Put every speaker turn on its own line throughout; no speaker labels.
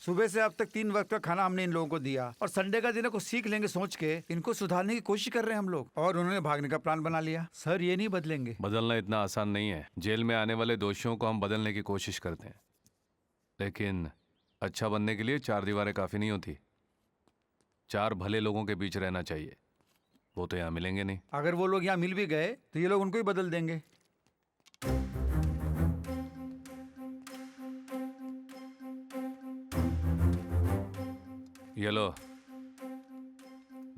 सुबह से अब तक 3 वक्त का खाना हमने इन लोगों को दिया और संडे का दिन है कुछ सीख लेंगे सोच के इनको सुधारने की कोशिश कर रहे हैं हम लोग, और उन्होंने भागने का प्लान बना लिया। सर ये नहीं बदलेंगे।
बदलना इतना आसान नहीं है। जेल में आने वाले दोषियों को हम बदलने की कोशिश करते हैं, लेकिन अच्छा बनने के लिए 4 दीवारें काफ़ी नहीं होती। 4 भले लोगों के बीच रहना चाहिए। वो तो यहाँ मिलेंगे नहीं।
अगर वो लोग यहाँ मिल भी गए तो ये लोग उनको ही बदल देंगे।
ये लो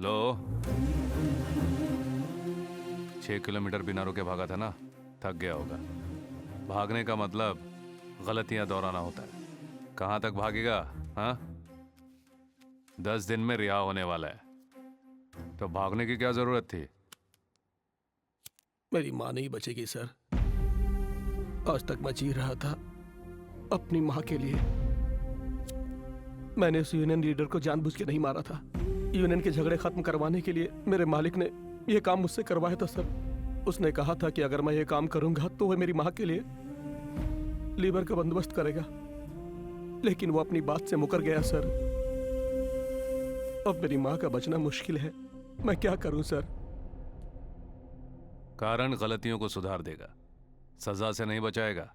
लो। 6 किलोमीटर बिना रुके भागा था ना, थक गया होगा। भागने का मतलब गलतियां दोहराना होता है। कहाँ तक भागेगा? हाँ, 10 दिन में रिहा होने वाला है, तो भागने की क्या जरूरत थी?
मेरी माँ नहीं बचेगी सर। आज तक मैं जी रहा था अपनी माँ के लिए। मैंने उस यूनियन लीडर को जानबूझ के नहीं मारा था। यूनियन के झगड़े खत्म करवाने के लिए मेरे मालिक ने यह काम मुझसे करवाया था सर। उसने कहा था कि अगर मैं ये काम करूंगा तो वह मेरी माँ के लिए लीवर का बंदोबस्त करेगा, लेकिन वो अपनी बात से मुकर गया सर। अब मेरी माँ का बचना मुश्किल है। मैं क्या करूं सर?
कारण गलतियों को सुधार देगा, सजा से नहीं बचाएगा।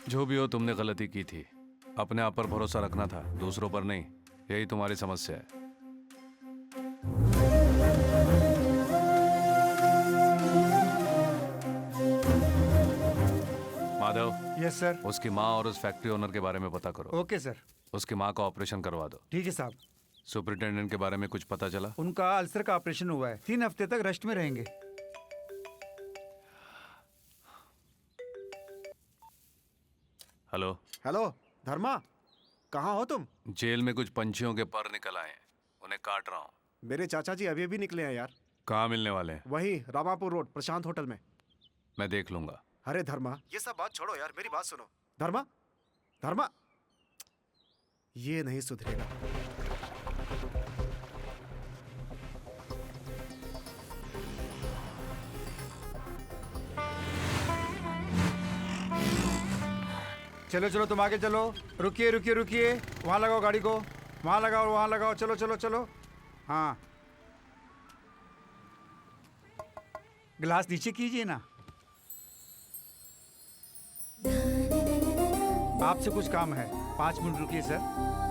जो भी हो, तुमने गलती की थी। अपने आप पर भरोसा रखना था, दूसरों पर नहीं। यही तुम्हारी समस्या है। माधव।
Yes sir.
उसकी माँ और उस फैक्ट्री ओनर के बारे में पता करो।
Okay sir.
उसकी माँ का ऑपरेशन करवा दो।
ठीक है साहब।
सुपरिटेंडेंट के बारे में कुछ पता चला?
उनका अल्सर का ऑपरेशन हुआ है, 3 हफ्ते तक रेस्ट में रहेंगे।
हेलो।
हेलो धर्मा, कहाँ हो तुम?
जेल में कुछ पंछियों के पर निकल आए हैं, उन्हें काट रहा हूँ।
मेरे चाचा जी अभी भी निकले हैं यार।
कहाँ मिलने वाले हैं?
वहीं रामापुर रोड प्रशांत होटल में।
मैं देख लूंगा।
अरे धर्मा, ये सब बात छोड़ो यार, मेरी बात सुनो। धर्मा, धर्मा, ये नहीं सुधरेगा।
चलो चलो तुम आगे चलो। रुकिए रुकिए रुकिए, वहाँ लगाओ गाड़ी को, वहाँ लगाओ वहाँ लगाओ। चलो चलो चलो। हाँ, ग्लास नीचे कीजिए ना। आपसे कुछ काम है, 5 मिनट रुकिए सर।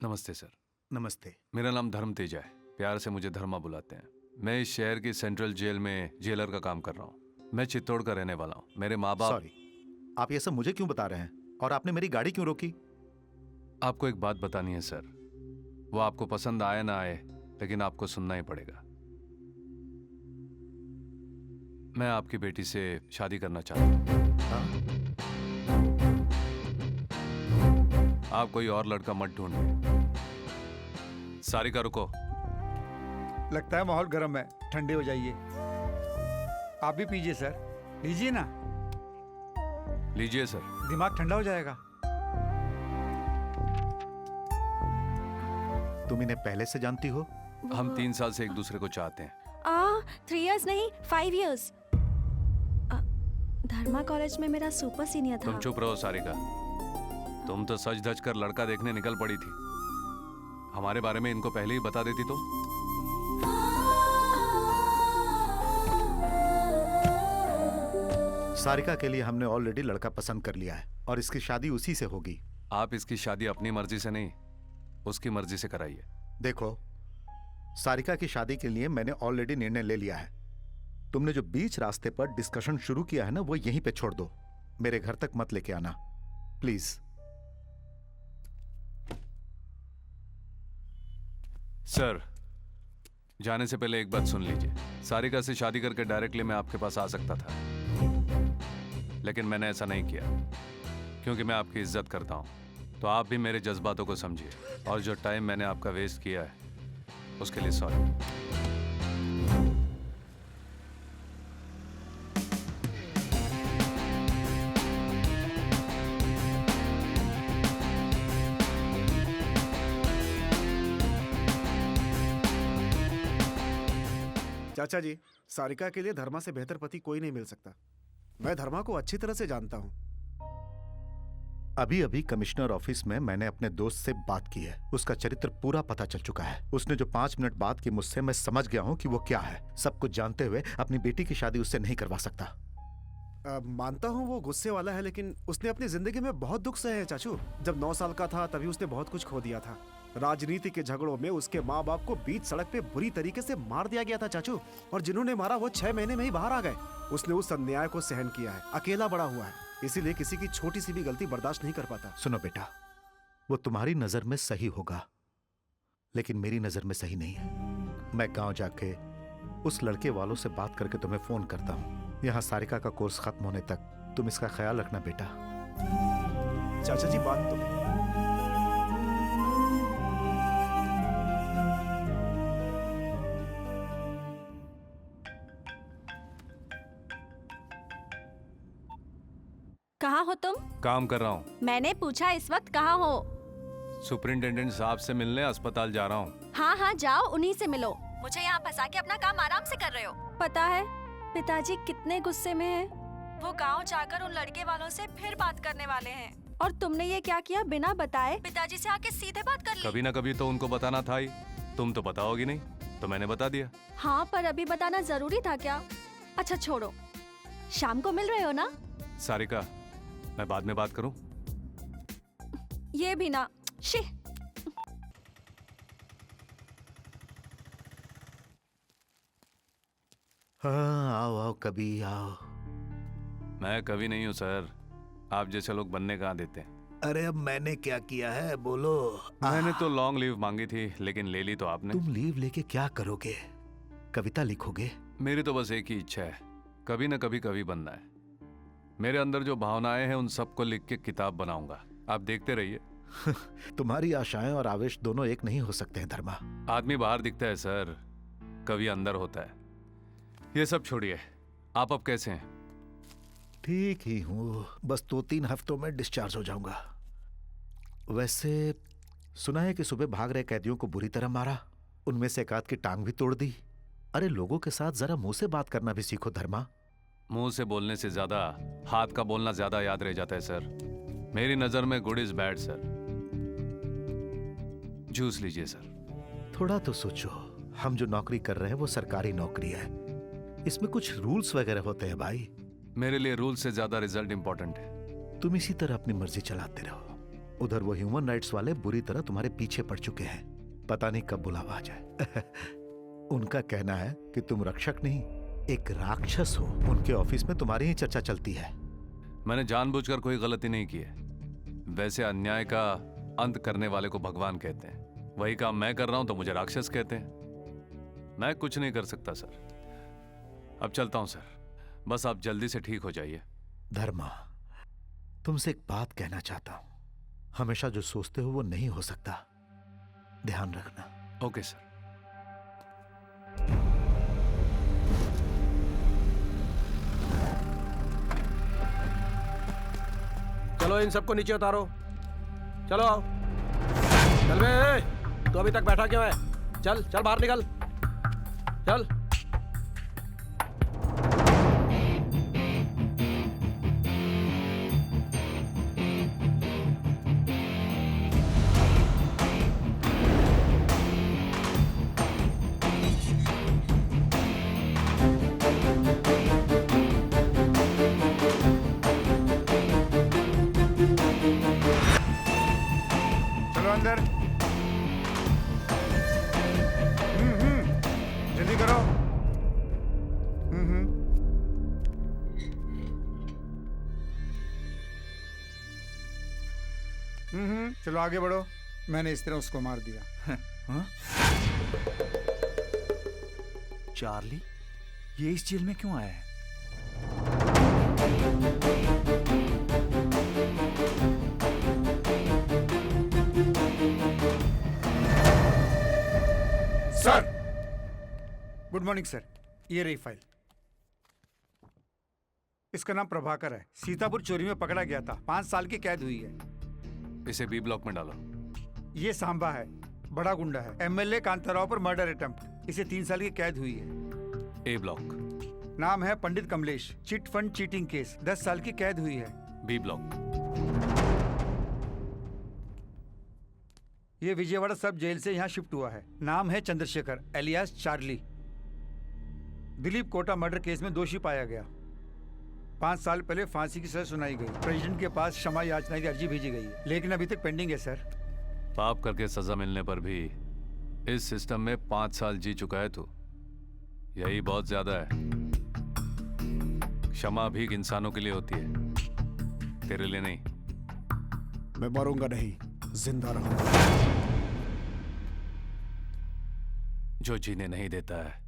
नमस्ते सर।
नमस्ते।
मेरा नाम धर्म तेजा है, प्यार से मुझे धर्मा बुलाते हैं। मैं इस शहर की सेंट्रल जेल में जेलर का काम कर रहा हूँ। मैं चित्तौड़ का रहने वाला हूँ। मेरे माँ बाप।
सॉरी, आप ये सब मुझे क्यों बता रहे हैं? और आपने मेरी गाड़ी क्यों रोकी?
आपको एक बात बतानी है सर। वो आपको पसंद आए ना आए, लेकिन आपको सुनना ही पड़ेगा। मैं आपकी बेटी से शादी करना चाहता हूँ। आप कोई और लड़का मत ढूंढिए। सारिका रुको।
लगता है माहौल गर्म है, ठंडे हो जाइए। आप भी पीजिए सर, लीजिए ना।
लीजिए सर।
दिमाग ठंडा हो जाएगा।
तुम इन्हें पहले से जानती हो?
हम 3 साल से एक दूसरे को चाहते हैं।
3 इयर्स नहीं, 5 इयर्स। धर्मा कॉलेज में मेरा सुपर सीनियर था।
तुम चुप रहो सारिका। तुम तो सज धज कर लड़का देखने निकल पड़ी थी। हमारे बारे में इनको पहले ही बता देती तो।
सारिका के लिए हमने ऑलरेडी लड़का पसंद कर लिया है और इसकी शादी उसी से होगी।
आप इसकी शादी अपनी मर्जी से नहीं, उसकी मर्जी से कराइए।
देखो, सारिका की शादी के लिए मैंने ऑलरेडी निर्णय ले लिया है। तुमने जो बीच रास्ते पर डिस्कशन शुरू किया है ना, वो यहीं पे छोड़ दो। मेरे घर तक मत लेके आना प्लीज।
सर, जाने से पहले एक बात सुन लीजिए। सारिका से शादी करके डायरेक्टली मैं आपके पास आ सकता था, लेकिन मैंने ऐसा नहीं किया क्योंकि मैं आपकी इज्जत करता हूँ। तो आप भी मेरे जज्बातों को समझिए और जो टाइम मैंने आपका वेस्ट किया है उसके लिए सॉरी।
चाचा जी, सारिका के लिए धर्मा से बेहतर पति कोई नहीं मिल सकता। मैं धर्मा को अच्छी तरह से जानता हूँ।
अभी अभी कमिश्नर ऑफिस में मैंने अपने दोस्त से बात की है। उसका चरित्र पूरा पता चल चुका है। उसने जो 5 मिनट बात की मुझसे, मैं समझ गया हूँ कि वो क्या है। सब कुछ जानते हुए अपनी बेटी की शादी उससे नहीं करवा सकता।
मानता हूँ वो गुस्से वाला है, लेकिन उसने अपनी जिंदगी में बहुत दुख सहे हैं चाचू। जब 9 साल का था तभी उसने बहुत कुछ खो दिया था। राजनीति के झगड़ों में उसके माँ बाप को बीच सड़क पे बुरी तरीके से मार दिया गया था चाचू, और जिन्होंने मारा वो 6 महीने में ही बाहर आ गए। उसने उस अन्याय को सहन किया है, अकेला बड़ा हुआ है, इसीलिए किसी की छोटी सी भी गलती बर्दाश्त नहीं कर पाता।
सुनो बेटा, वो तुम्हारी नजर में सही होगा, लेकिन मेरी नजर में सही नहीं है। मैं गांव जाके उस लड़के वालों से बात करके तुम्हें फोन करता हूँ। यहाँ सारिका का कोर्स खत्म होने तक तुम इसका ख्याल रखना बेटा।
चाचा जी, बात तो
कहाँ हो तुम?
काम कर रहा हूँ।
मैंने पूछा इस वक्त कहाँ हो?
सुपरिंटेंडेंट साहब से मिलने अस्पताल जा रहा हूँ।
हाँ हाँ जाओ, उन्हीं से मिलो। मुझे यहाँ फंसा के अपना काम आराम से कर रहे हो। पता है पिताजी कितने गुस्से में हैं। वो गांव जाकर उन लड़के वालों से फिर बात करने वाले हैं। और तुमने ये क्या किया, बिना बताए पिताजी से आके सीधे बात कर ली।
कभी ना कभी तो उनको बताना था ही। तुम तो बताओगी नहीं, तो मैंने बता दिया।
हाँ, पर अभी बताना जरूरी था क्या? अच्छा छोड़ो, शाम को मिल रहे हो ना?
सारिका, मैं बाद में बात करूं?
ये भी ना। शी।
हाँ, आओ आओ, कभी आओ।
मैं कभी नहीं हूँ सर, आप जैसे लोग बनने कहाँ देते हैं।
अरे अब मैंने क्या किया है, बोलो।
मैंने तो लॉन्ग लीव मांगी थी, लेकिन ले ली तो आपने।
तुम लीव लेके क्या करोगे? कविता लिखोगे?
मेरी तो बस एक ही इच्छा है, कभी न कभी कवि बनना है। मेरे अंदर जो भावनाएं हैं उन सबको लिख के किताब बनाऊंगा। आप देखते रहिए।
तुम्हारी आशाएं और आवेश दोनों एक नहीं हो सकते हैं धर्मा।
आदमी बाहर दिखता है सर, कवि अंदर होता है। ये सब छोड़िए, आप अब कैसे हैं?
ठीक ही हूँ, बस 2-3 हफ्तों में डिस्चार्ज हो जाऊंगा। वैसे सुना है कि सुबह भाग रहे कैदियों को बुरी तरह मारा, उनमें से एक आध की टांग भी तोड़ दी। अरे लोगों के साथ जरा मुंह से बात करना भी सीखो धर्मा।
मुंह से बोलने से ज्यादा हाथ का बोलना ज्यादा याद रह जाता है सर। मेरी नजर में good is bad sir. Juice लीजिए सर।
थोड़ा तो सोचो, हम जो नौकरी कर रहे हैं वो सरकारी नौकरी है, इसमें कुछ रूल्स वगैरह होते हैं भाई।
मेरे लिए रूल से ज्यादा रिजल्ट इंपॉर्टेंट है।
तुम इसी तरह अपनी मर्जी चलाते रहो। उधर वो ह्यूमन राइट्स वाले बुरी तरह तुम्हारे पीछे पड़ चुके हैं, पता नहीं कब बुलावा आ जाए। उनका कहना है कि तुम रक्षक नहीं, एक राक्षस हो। उनके ऑफिस में तुम्हारी ही चर्चा चलती है।
मैंने जानबूझकर कोई गलती नहीं की है। वैसे अन्याय का अंत करने वाले को भगवान कहते हैं, वही काम मैं कर रहा हूं तो मुझे राक्षस कहते हैं। मैं कुछ नहीं कर सकता सर। अब चलता हूं सर, बस आप जल्दी से ठीक हो जाइए।
धर्मा, तुमसे एक बात कहना चाहता हूं। हमेशा जो सोचते हो वो नहीं हो सकता, ध्यान रखना।
Okay sir.
चलो इन सबको नीचे उतारो। चलो आओ। चल बे, तू अभी तक बैठा क्यों है? चल चल बाहर निकल, चल।
चलो अंदर। जल्दी करो। चलो आगे बढ़ो। मैंने इस तरह उसको मार दिया। हाँ?
चार्ली, ये इस जेल में क्यों आया है?
गुड मॉर्निंग सर, ये रही फाइल। इसका नाम प्रभाकर है, सीतापुर चोरी में पकड़ा गया था, 5 साल की कैद हुई है।
इसे बी ब्लॉक में डालो।
ये सांबा है, बड़ा गुंडा है, एमएलए कांताराव पर मर्डर अटेम्प्ट, इसे 3 साल की कैद हुई है।
A block.
नाम है Pandit Kamlesh, chit fund cheating case, 10 साल की कैद हुई है।
B block.
ये विजयवाड़ा सब जेल से यहाँ शिफ्ट हुआ है। नाम है Chandrashekhar alias Charlie. Dilip Kota murder case में दोषी पाया गया। 5 साल पहले फांसी की सजा सुनाई गई। प्रेसिडेंट के पास क्षमा याचना की अर्जी भेजी गई है, लेकिन अभी तक पेंडिंग है सर।
पाप करके सजा मिलने पर भी इस सिस्टम में 5 साल जी चुका है तू, यही बहुत ज्यादा है। क्षमा भी इंसानों के लिए होती है, तेरे लिए नहीं।
मैं मरूंगा नहीं, जिंदा रहूंगा।
जो जीने नहीं देता है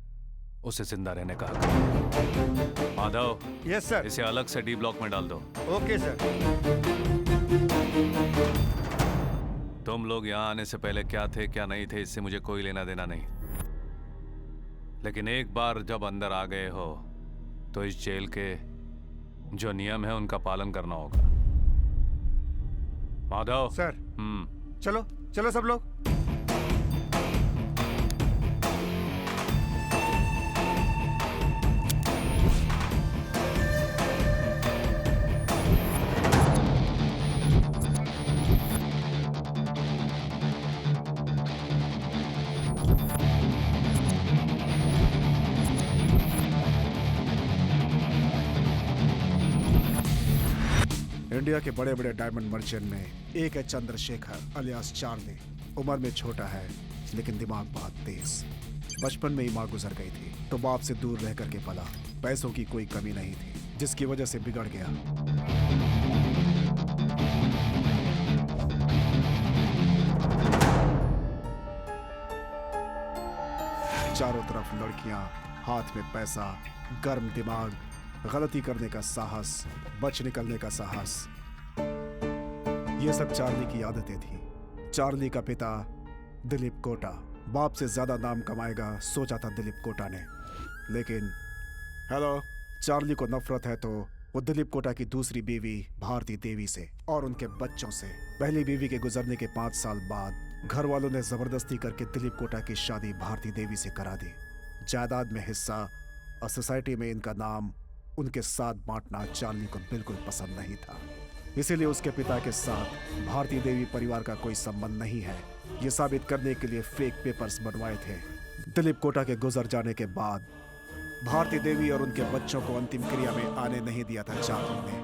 उसे जिंदा रहने का हक है। Madhav,
yes sir.
इसे अलग से डी ब्लॉक में डाल दो।
Okay sir.
तुम लोग यहाँ आने से पहले क्या थे क्या नहीं थे इससे मुझे कोई लेना देना नहीं, लेकिन एक बार जब अंदर आ गए हो तो इस जेल के जो नियम है उनका पालन करना होगा। माधव
सर। चलो चलो सब लोग।
इंडिया के बड़े बड़े डायमंड मर्चेंट में एक है चंद्रशेखर अलियास चार्ली। उम्र में छोटा है लेकिन दिमाग बहुत तेज। बचपन में ही माँ गुजर गई थी तो बाप से दूर रह करके पला। पैसों की कोई कमी नहीं थी जिसकी वजह से बिगड़ गया। चारों तरफ लड़कियां, हाथ में पैसा, गर्म दिमाग, गलती करने का साहस, बच निकलने का साहस, ये सब चार्ली की आदतें थी। चार्ली का पिता दिलीप कोटा बाप से ज्यादा नाम कमाएगा सोचा था दिलीप कोटा ने, लेकिन चार्ली को नफरत है तो वो दिलीप कोटा की दूसरी बीवी भारती देवी से और उनके बच्चों से। पहली बीवी के गुजरने के 5 साल बाद घर वालों ने जबरदस्ती करके दिलीप कोटा की शादी भारती देवी से करा दी। जायदाद में हिस्सा और सोसाइटी में इनका नाम उनके साथ बांटना चार्ली को बिल्कुल पसंद नहीं था। इसीलिए उसके पिता के साथ भारती देवी परिवार का कोई संबंध नहीं है ये साबित करने के लिए फेक पेपर्स बनवाए थे। दिलीप कोटा के गुजर जाने के बाद भारती देवी और उनके बच्चों को अंतिम क्रिया में आने नहीं दिया था चार्ली ने।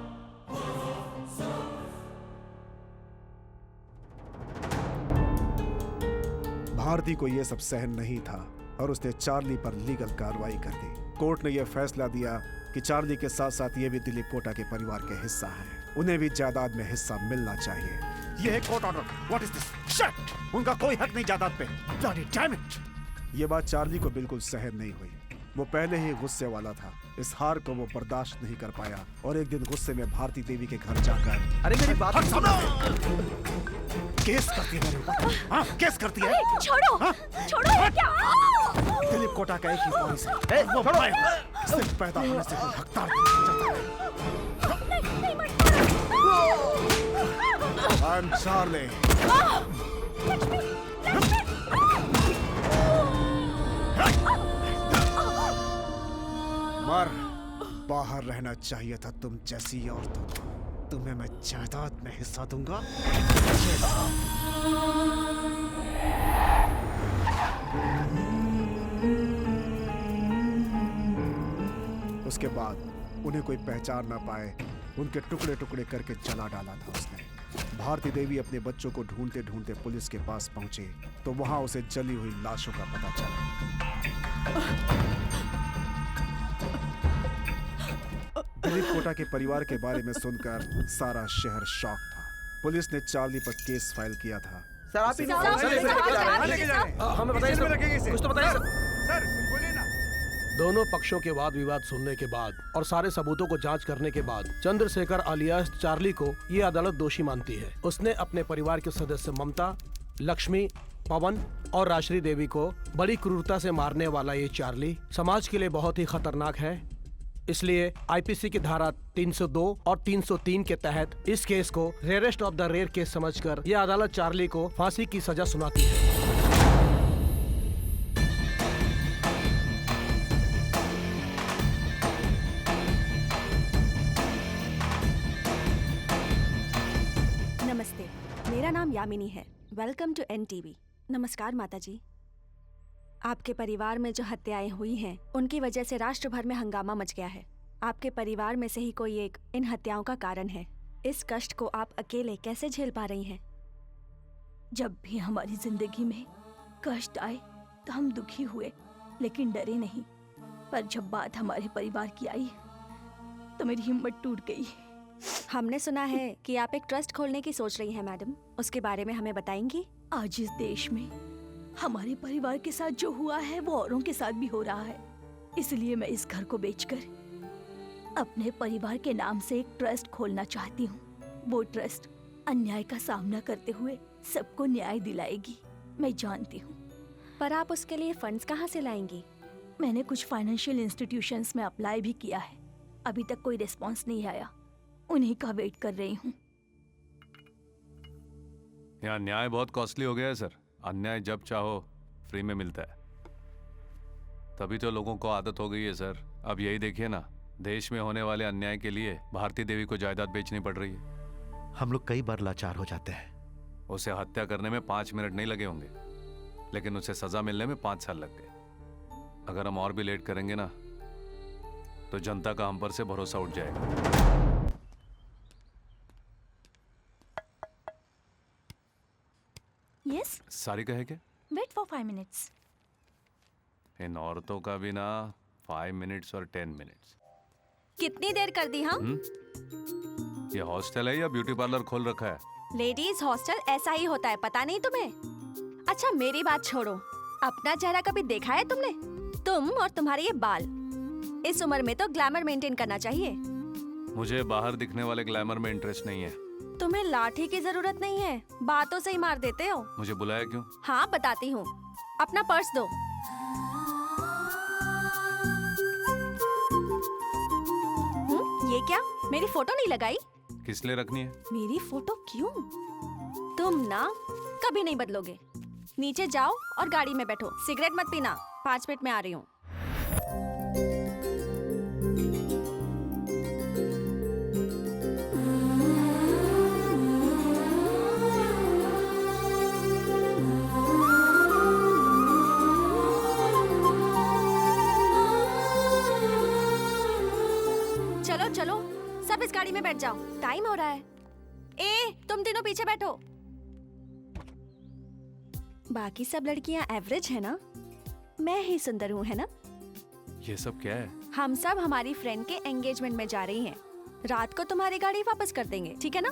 भारती को यह सब सहन नहीं था और उसने चार्ली पर लीगल कार्रवाई कर दी। कोर्ट ने यह फैसला दिया कि चार्ली के साथ साथ ये भी दिलीप कोटा के परिवार के हिस्सा हैं। उन्हें भी जायदाद में हिस्सा मिलना चाहिए। ये है court order. What is this? Shit! उनका कोई हक नहीं जायदाद पे। Bloody damn it! ये बात चार्ली को बिल्कुल सहन नहीं हुई। वो पहले ही गुस्से वाला था। इस हार को वो बर्दाश्त नहीं कर पाया और एक दिन गुस्से में भारती देवी के घर जाकर
अरे मेरी बात
सुनो! केस करती है मेरे ऊपर। हाँ, केस करती है।
छोड़ो।
हाँ?
छोड़ो ये क्या?
दिलीप कोटा का एक ही पॉइंट है, वो मैं सिर्फ पैदा होने से कोई हकदार नहीं जाता। I'm Charlie। मर, बाहर रहना चाहिए था तुम जैसी औरतों को। तुम्हें मैं जायदाद में हिस्सा दूंगा। उसके बाद उन्हें कोई पहचान ना पाए उनके टुकड़े टुकड़े करके जला डाला था उसने। भारती देवी अपने बच्चों को ढूंढते ढूंढते पुलिस के पास पहुंचे तो वहां उसे जली हुई लाशों का पता चला। दिलीप कोटा के परिवार के बारे में सुनकर सारा शहर शॉक था। पुलिस ने चार्ली पर केस फाइल किया था।
सर आप ही हमें बताइए सर, कुछ तो बताइए
सर बोलिए ना।
दोनों पक्षों के वाद विवाद सुनने के बाद और सारे सबूतों को जांच करने के बाद चंद्रशेखर अलियास चार्ली को ये अदालत दोषी मानती है। उसने अपने परिवार के सदस्य ममता, लक्ष्मी पवन और राश्री देवी को बड़ी क्रूरता से मारने वाला ये चार्ली समाज के लिए बहुत ही खतरनाक है। इसलिए आईपीसी की धारा 302 और 303 के तहत इस केस को rarest of the rare case समझकर यह अदालत चार्ली को फांसी की सजा सुनाती है।
नमस्ते, मेरा नाम यामिनी है। Welcome to NTV. नमस्कार माताजी। आपके परिवार में जो हत्याएं हुई हैं, उनकी वजह से राष्ट्र भर में हंगामा मच गया है। आपके परिवार में से ही कोई एक इन हत्याओं का कारण है। इस कष्ट को आप अकेले कैसे झेल पा रही हैं?
जब भी हमारी जिंदगी में कष्ट आए तो हम दुखी हुए, लेकिन डरे नहीं। पर जब बात हमारे परिवार की आई तो मेरी हिम्मत टूट गई।
हमने सुना है कि आप एक ट्रस्ट खोलने की सोच रही हैं मैडम, उसके बारे में हमें बताएंगी?
आज इस देश में हमारे परिवार के साथ जो हुआ है वो औरों के साथ भी हो रहा है। इसलिए मैं इस घर को बेचकर अपने परिवार के नाम से एक ट्रस्ट खोलना चाहती हूँ। वो ट्रस्ट अन्याय का सामना करते हुए सबको न्याय दिलाएगी, मैं जानती हूँ।
पर आप उसके लिए फंड्स कहाँ से लाएंगी?
मैंने कुछ फाइनेंशियल इंस्टीट्यूशंस में अप्लाई भी किया है, अभी तक कोई रिस्पॉन्स नहीं आया। उन्हीं का वेट कर रही हूँ।
यहाँ न्याय बहुत कॉस्टली हो गया है सर। अन्याय जब चाहो फ्री में मिलता है, तभी तो लोगों को आदत हो गई है सर। अब यही देखिए ना, देश में होने वाले अन्याय के लिए भारती देवी को जायदाद बेचनी पड़ रही है।
हम लोग कई बार लाचार हो जाते हैं।
उसे हत्या करने में 5 मिनट नहीं लगे होंगे, लेकिन उसे सजा मिलने में 5 साल लग गए। अगर हम और भी लेट करेंगे ना तो जनता का हम पर से भरोसा उठ जाएगा।
यस,
सारी कहे क्या?
Wait for 5 minutes.
इन औरतों का भी ना 5 मिनट्स और 10 मिनट्स।
कितनी देर कर दी हम?
ये हॉस्टल है या ब्यूटी पार्लर खोल रखा है?
लेडीज हॉस्टल ऐसा ही होता है, पता नहीं तुम्हें? अच्छा मेरी बात छोड़ो, अपना चेहरा कभी देखा है तुमने? तुम और तुम्हारे ये बाल, इस उम्र में तो ग्लैमर मेंटेन करना चाहिए।
मुझे बाहर दिखने वाले ग्लैमर में इंटरेस्ट नहीं है।
तुम्हें लाठी की जरूरत नहीं है, बातों से ही मार देते हो।
मुझे बुलाया क्यों?
हाँ बताती हूँ, अपना पर्स दो। ये क्या, मेरी फोटो नहीं लगाई?
किस लिए रखनी है?
मेरी फोटो क्यों? तुम ना कभी नहीं बदलोगे। नीचे जाओ और गाड़ी में बैठो। सिगरेट मत पीना, 5 मिनट में आ रही हूँ। चलो चलो, सब इस गाड़ी में बैठ जाओ, टाइम हो रहा है। ए, तुम तीनों पीछे बैठो। बाकी सब लड़कियां एवरेज है ना? मैं ही सुंदर हूँ, है ना?
ये सब क्या है?
हम सब हमारी फ्रेंड के एंगेजमेंट में जा रही हैं। रात को तुम्हारी गाड़ी वापस कर देंगे, ठीक है ना?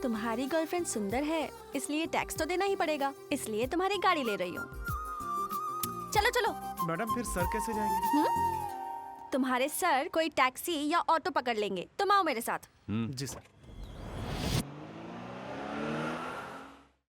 तुम्हारी गर्लफ्रेंड सुंदर है, इसलिए टैक्स तो देना ही पड़ेगा, इसलिए तुम्हारी गाड़ी ले रही हूँ। चलो चलो।
मैडम फिर सर कैसे जाएंगे?
तुम्हारे सर कोई टैक्सी या ऑटो पकड़ लेंगे, तुम आओ मेरे साथ।
जी सर।